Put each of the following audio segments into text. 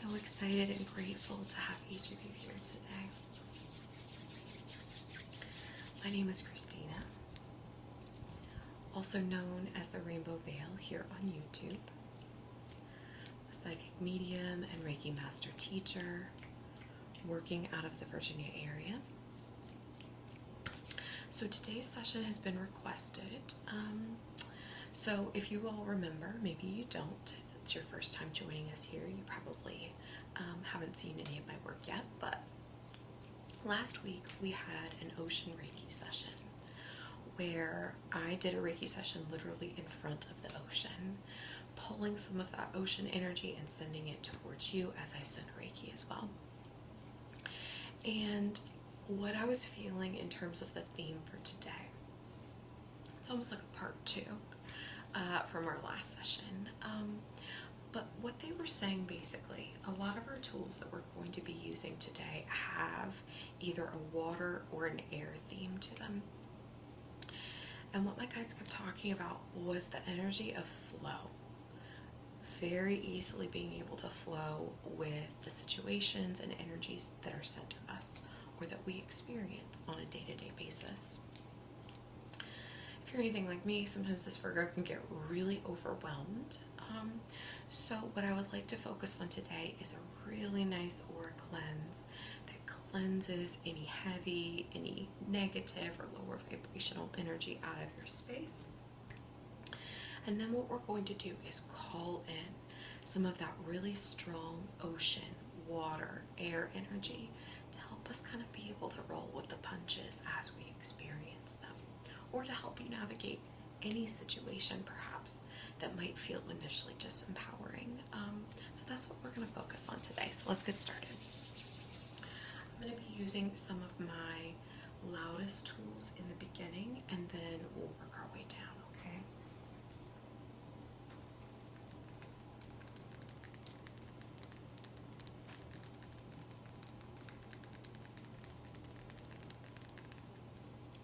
so excited and grateful to have each of you here today. My name is Christina, also known as the Rainbow Veil here on YouTube, a psychic medium and Reiki master teacher working out of the Virginia area. So today's session has been requested. So if you all remember, maybe you don't, if it's your first time joining us here, you probably haven't seen any of my work yet, but last week we had an ocean Reiki session where I did a Reiki session literally in front of the ocean, pulling some of that ocean energy and sending it towards you as I sent Reiki as well. And what I was feeling in terms of the theme for today, it's almost like a part 2 from our last session. But what they were saying basically, a lot of our tools that we're going to be using today have either a water or an air theme to them. And what my guides kept talking about was the energy of flow. Very easily being able to flow with the situations and energies that are sent to us or that we experience on a day-to-day basis. If you're anything like me, sometimes this Virgo can get really overwhelmed. So what I would like to focus on today is a really nice aura cleanse that cleanses any heavy, any negative or lower vibrational energy out of your space. And then what we're going to do is call in some of that really strong ocean, water, air energy to help us kind of be able to roll with the punches as we experience them, or to help you navigate any situation perhaps that might feel initially disempowering. So that's what we're going to focus on today. So let's get started. I'm going to be using some of my loudest tools in the beginning, and then we'll work our way down, okay?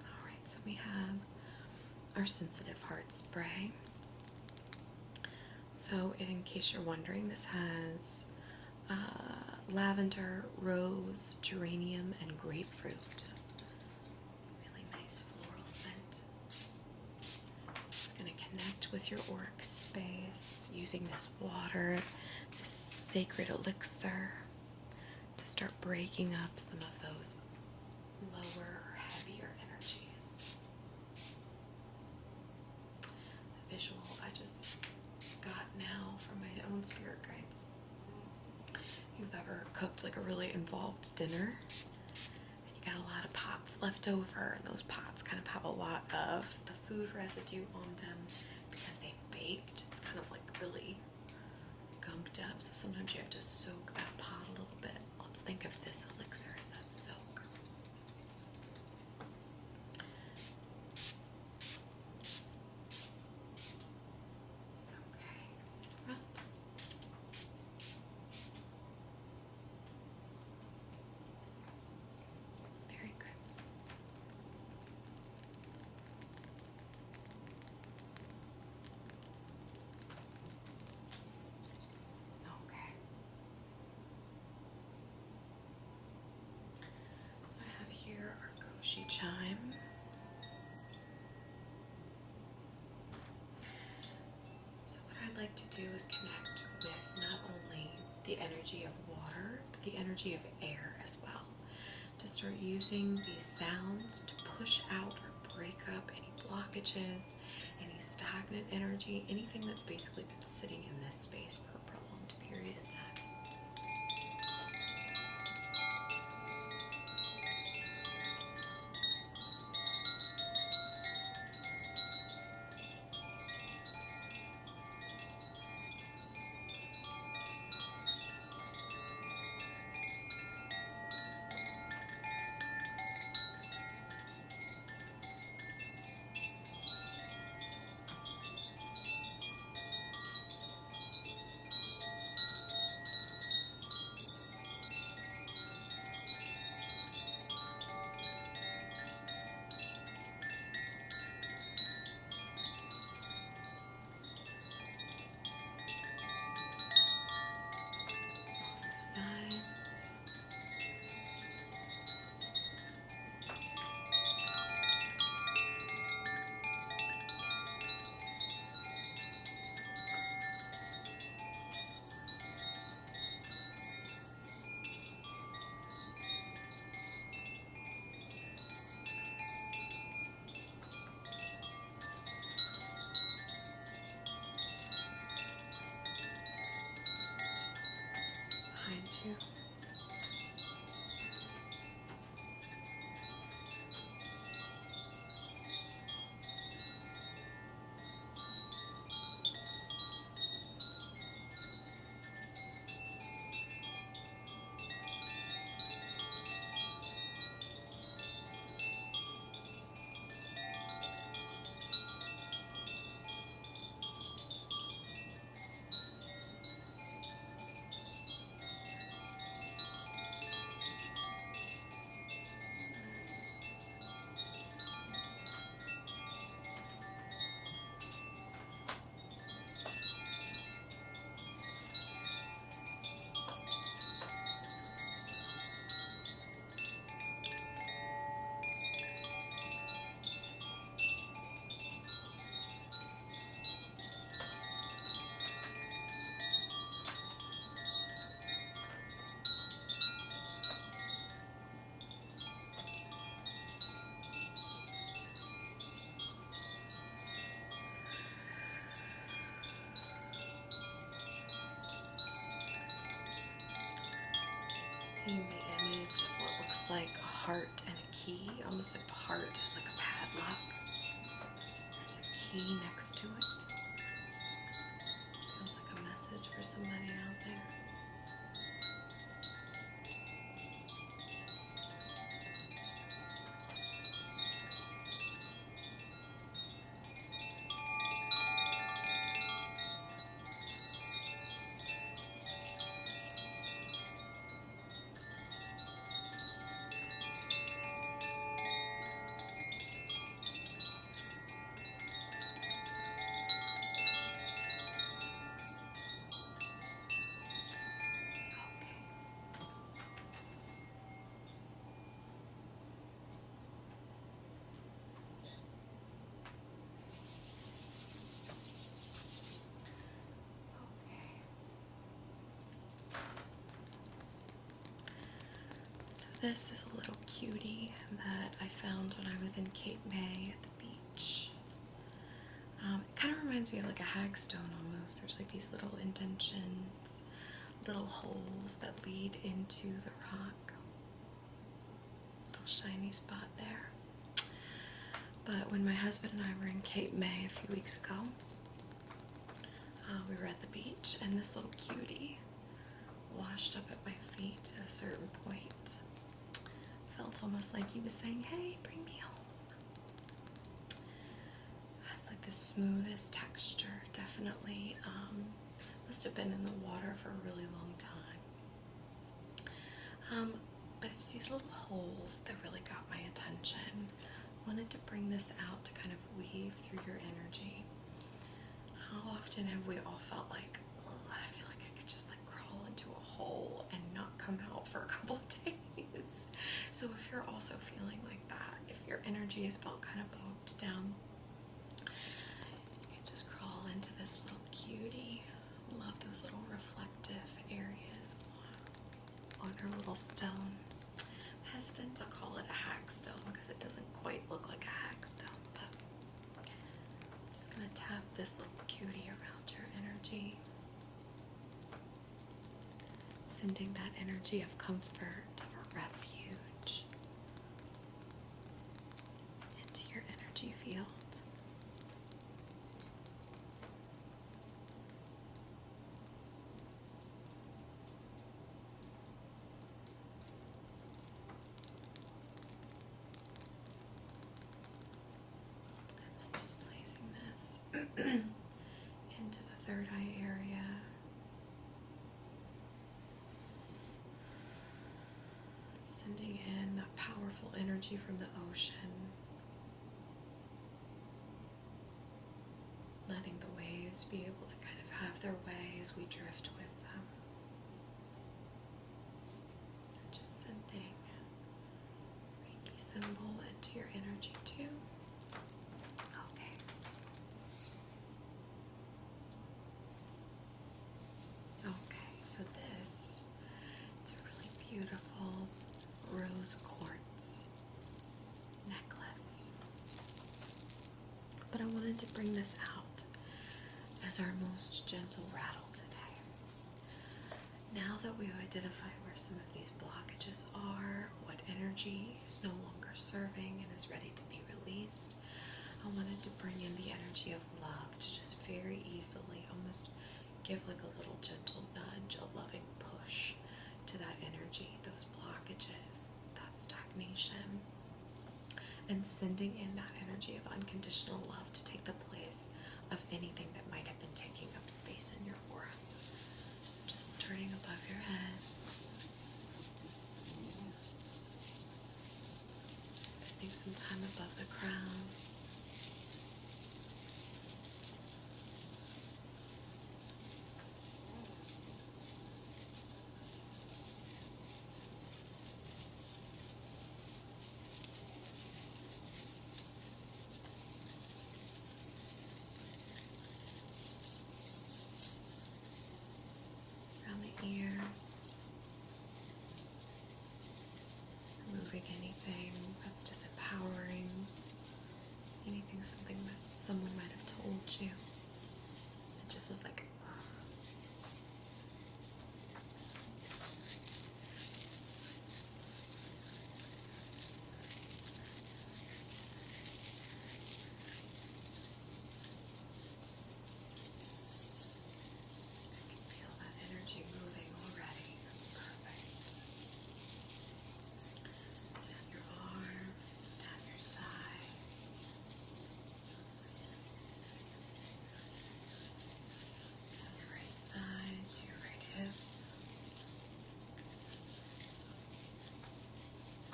All right, so we have our sensitive heart spray. So in case you're wondering, this has lavender, rose, geranium, and grapefruit. Really nice floral scent. Just going to connect with your auric space using this water, this sacred elixir, to start breaking up some of those lower or heavier energies. The visual I just got now from my own spirit guides. If you've ever cooked like a really involved dinner and you got a lot of pots left over, and those pots kind of have a lot of the food residue on them because they baked, it's kind of like really gunked up, so sometimes you have to soak that pot a little bit. Let's think of this elixir as that soak. Chime. So what I'd like to do is connect with not only the energy of water, but the energy of air as well, to start using these sounds to push out or break up any blockages, any stagnant energy, anything that's basically been sitting in this space for a prolonged period of time. behind you. Seeing the image of what looks like a heart and a key, almost like the heart is like a padlock. There's a key next to it. Feels like a message for somebody out there. So this is a little cutie that I found when I was in Cape May at the beach. It kind of reminds me of like a hagstone almost. There's like these little indentions, little holes that lead into the rock. Little shiny spot there. But when my husband and I were in Cape May a few weeks ago, we were at the beach and this little cutie washed up at my feet at a certain point. Felt almost like he was saying, "Hey, bring me home." It has like the smoothest texture, definitely. Must have been in the water for a really long time. But it's these little holes that really got my attention. I wanted to bring this out to kind of weave through your energy. How often have we all felt like, oh, I feel like I could just like crawl into a hole and not come out for a couple of days? So if you're also feeling like that, if your energy is felt kind of bogged down, you can just crawl into this little cutie. Love those little reflective areas on her little stone. I'm hesitant to call it a hagstone because it doesn't quite look like a hagstone, but I'm just going to tap this little cutie around your energy, sending that energy of comfort, of a refuge into your energy field. And then just placing this into the third eye area. Sending in that powerful energy from the ocean. Letting the waves be able to kind of have their way as we drift with them. And just sending Reiki symbol into your energy too. Okay. Okay, so this is a really beautiful rose quartz necklace. But I wanted to bring this out as our most gentle rattle today. Now that we've identified where some of these blockages are, what energy is no longer serving and is ready to be released, I wanted to bring in the energy of love to just very easily almost give like a little gentle nudge, a loving push to that energy, those blockages, that stagnation, and sending in that energy of unconditional love to take the place of anything that might have been taking up space in your aura. Just starting above your head, spending some time above the crown, around the ears, removing anything that's disempowering, anything something that someone might have told you. It just was like, feel that energy moving already. That's perfect. Down your arms, down your sides, down your right side to your right hip,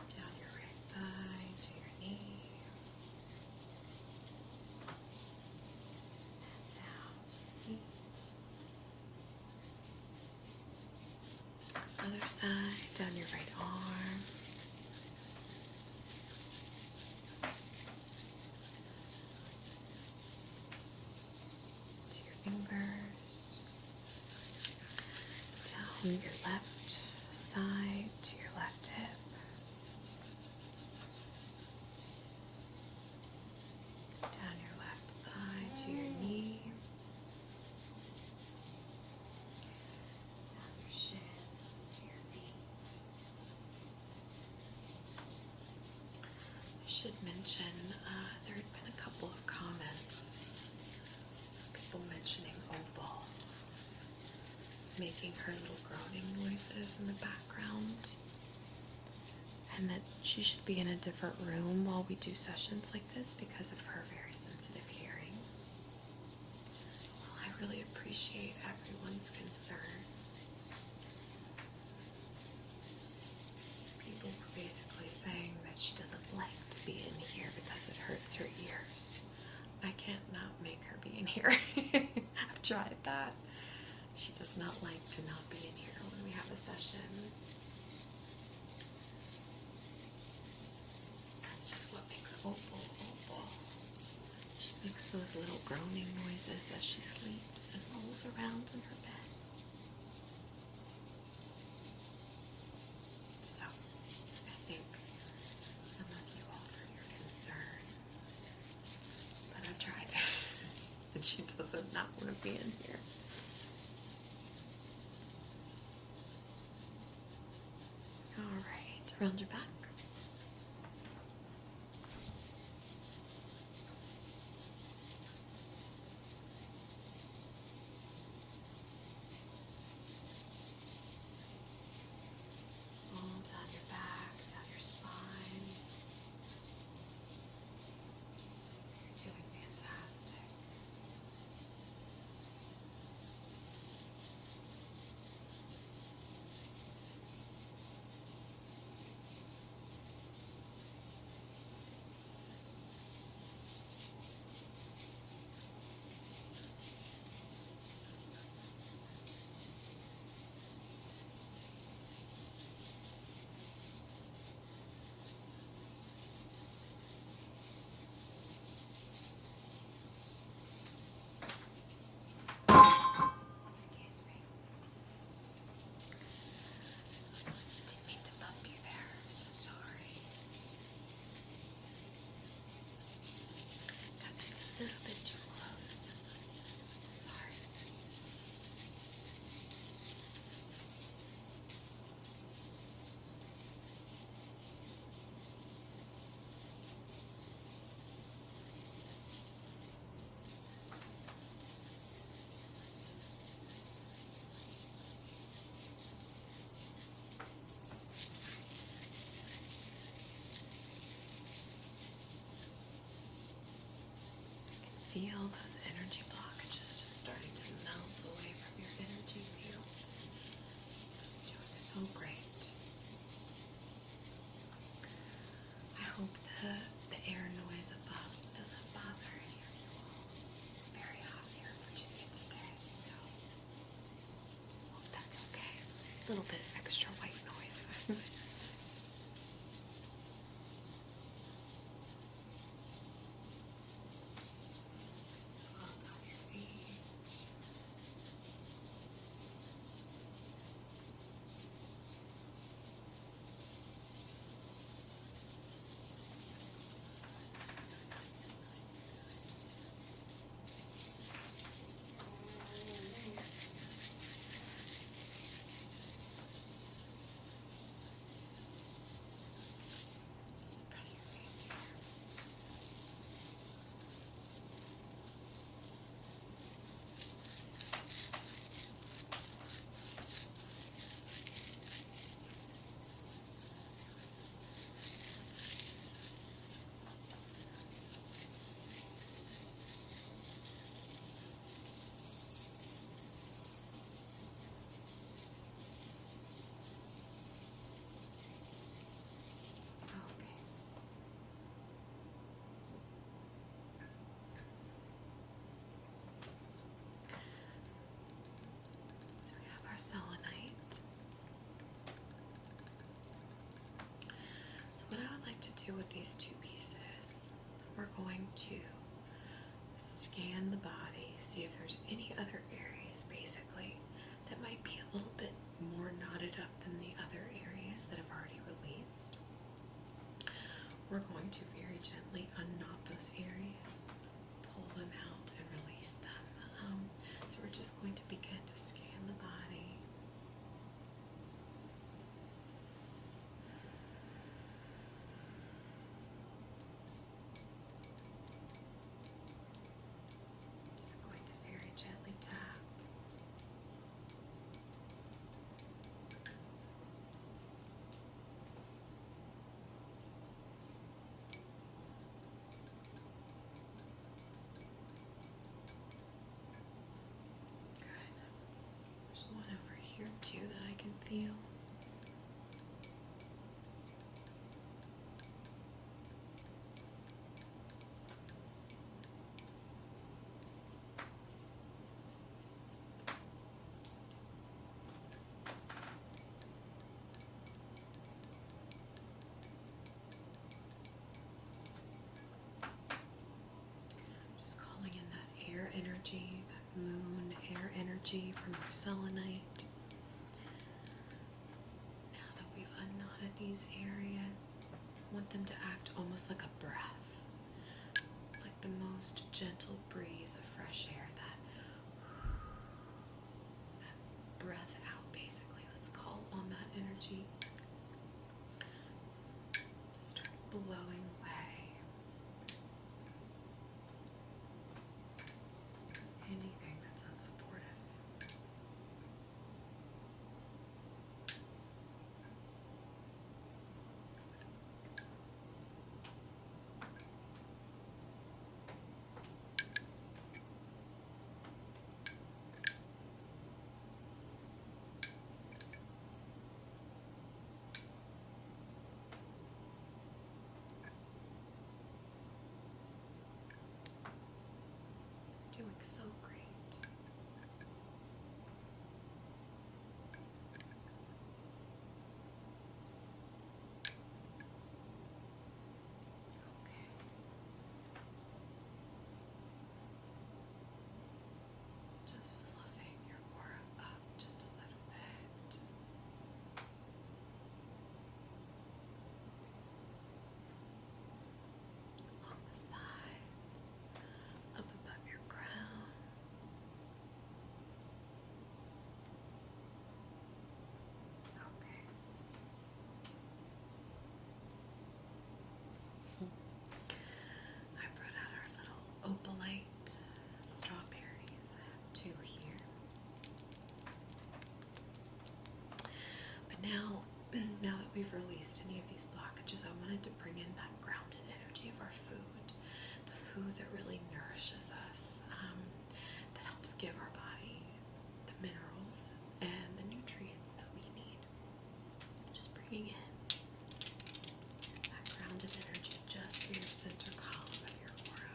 down your right thigh to your knee, down to your feet. Other side, down your right arm, to your fingers, down your left side to your left hip, down your left thigh to your knee, down your shins to your feet. I should mention there had been a couple of comments, people mentioning Opal making her little groaning noises in the background, and that she should be in a different room while we do sessions like this because of her very sensitive hearing. Well, I really appreciate everyone's concern. People were basically saying that she doesn't like to be in here because it hurts her ears. I can't not make her be in here. I've tried that. She does not like to not be in here when we have a session. That's just what makes Opal Opal. She makes those little groaning noises as she sleeps and rolls around in her bed. So, I thank some of you all for your concern. But I've tried. And she doesn't not want to be in here. Alright, around your back. All down your back, down your spine. You're doing fantastic. so great. I hope the air noise above doesn't bother any of you all. It's very hot here in Virginia today, so hope that's okay. A little bit of extra white noise. Hold on your feet. Just in front of your face here. Okay. So we have our selenite. So what I would like to do with these two pieces, we're going to scan the body, see if there's any other areas basically that might be a little bit more knotted up than the other areas that have already released. We're going to very gently unknot those areas, pull them out, and release them. So we're just going to begin to scan the body. Just going to very gently tap. Good. There's one over here too that I can feel. Just calling in that air energy, that moon air energy from our selenite. Now that we've unknotted these areas, I want them to act almost like a breath, like the most gentle breeze of fresh air, that breath out basically. Let's call on that energy to start blowing away anything that's unsupportive. Doing so great. Okay. Just fluffing your aura up just a little bit. Along the sides, up above your crown. Okay. I brought out our little Opalite strawberries. I have two here. But now that we've released any of these blockages, I wanted to bring in that grounded energy of our food, the food that really nourishes us, that helps give our body the minerals and the nutrients that we need. bringing in that grounded energy just through your center column of your aura.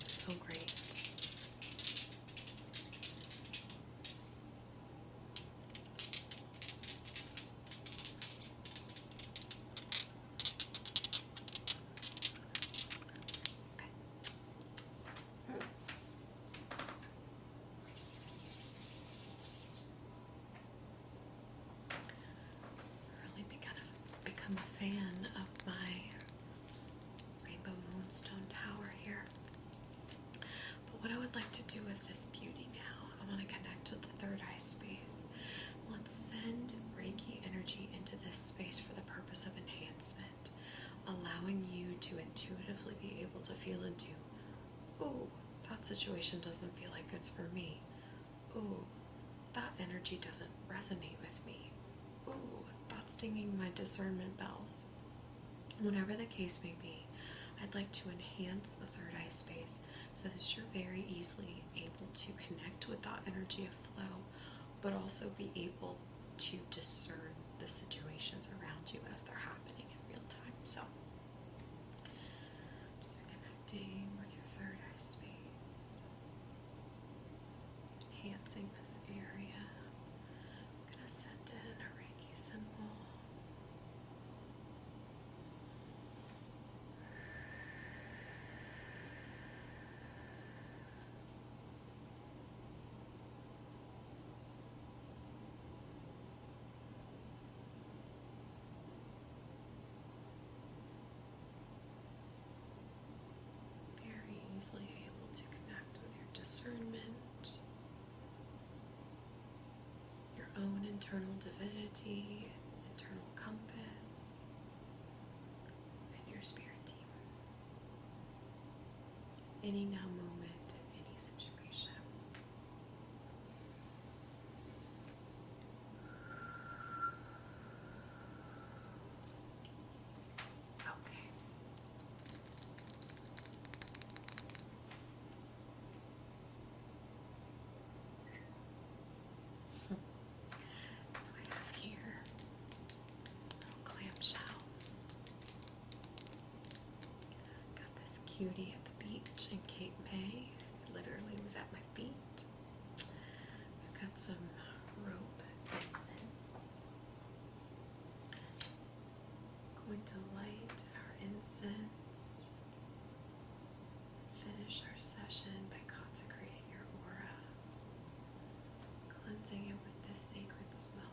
So great. Really become a fan of my rainbow moonstone tower here. But what I would like to do with this beauty now, I want to connect with the third eye space. Let's send Reiki energy into this space for the purpose of enhancement, allowing you to intuitively be able to feel into, ooh, that situation doesn't feel like it's for me. Ooh, that energy doesn't resonate with me. Ooh, that's dinging my discernment bells. Whatever the case may be, I'd like to enhance the third eye space so that you're very easily able to connect with that energy of flow, but also be able to discern the situations around you as they're happening in real time. So, just connecting with your third eye space, enhancing this area. I'm going to send in a Reiki symbol. Easily able to connect with your discernment, your own internal divinity, internal compass, and your spirit team. Any now moment, any situation. Okay. So I have here a little clamshell. Got this cutie at the beach in Cape May. It literally was at my feet. We've got some rope incense. Going to light our incense. Finish our session by consecrating your aura, cleansing it with this sacred smoke.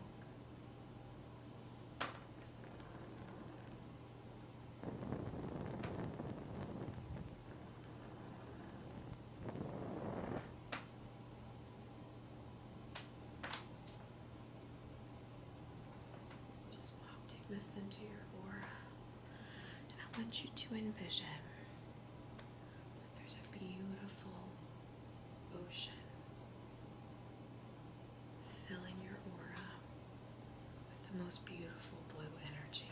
Just wafting this into your aura, and I want you to envision that there's a beautiful ocean filling your aura with the most beautiful blue energy,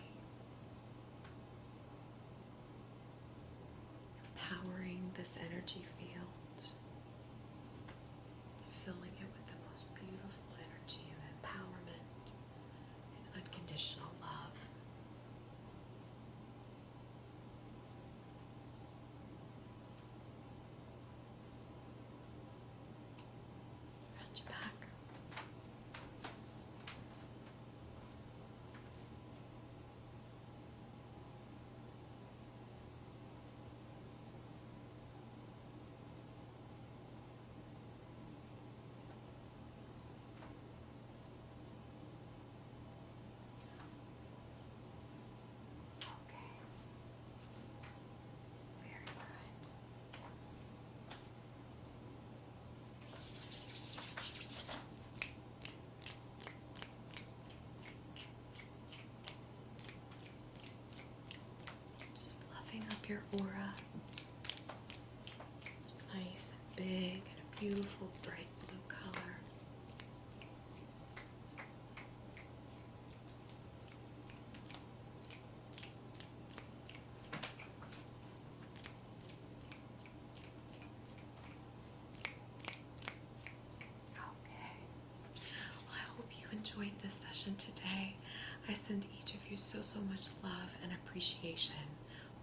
empowering this energy field, filling it with the most beautiful energy of empowerment and unconditional love. Around your back. beautiful bright blue color. Okay. Well, I hope you enjoyed this session today. I send each of you so much love and appreciation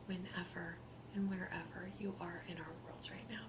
whenever and wherever you are in our worlds right now.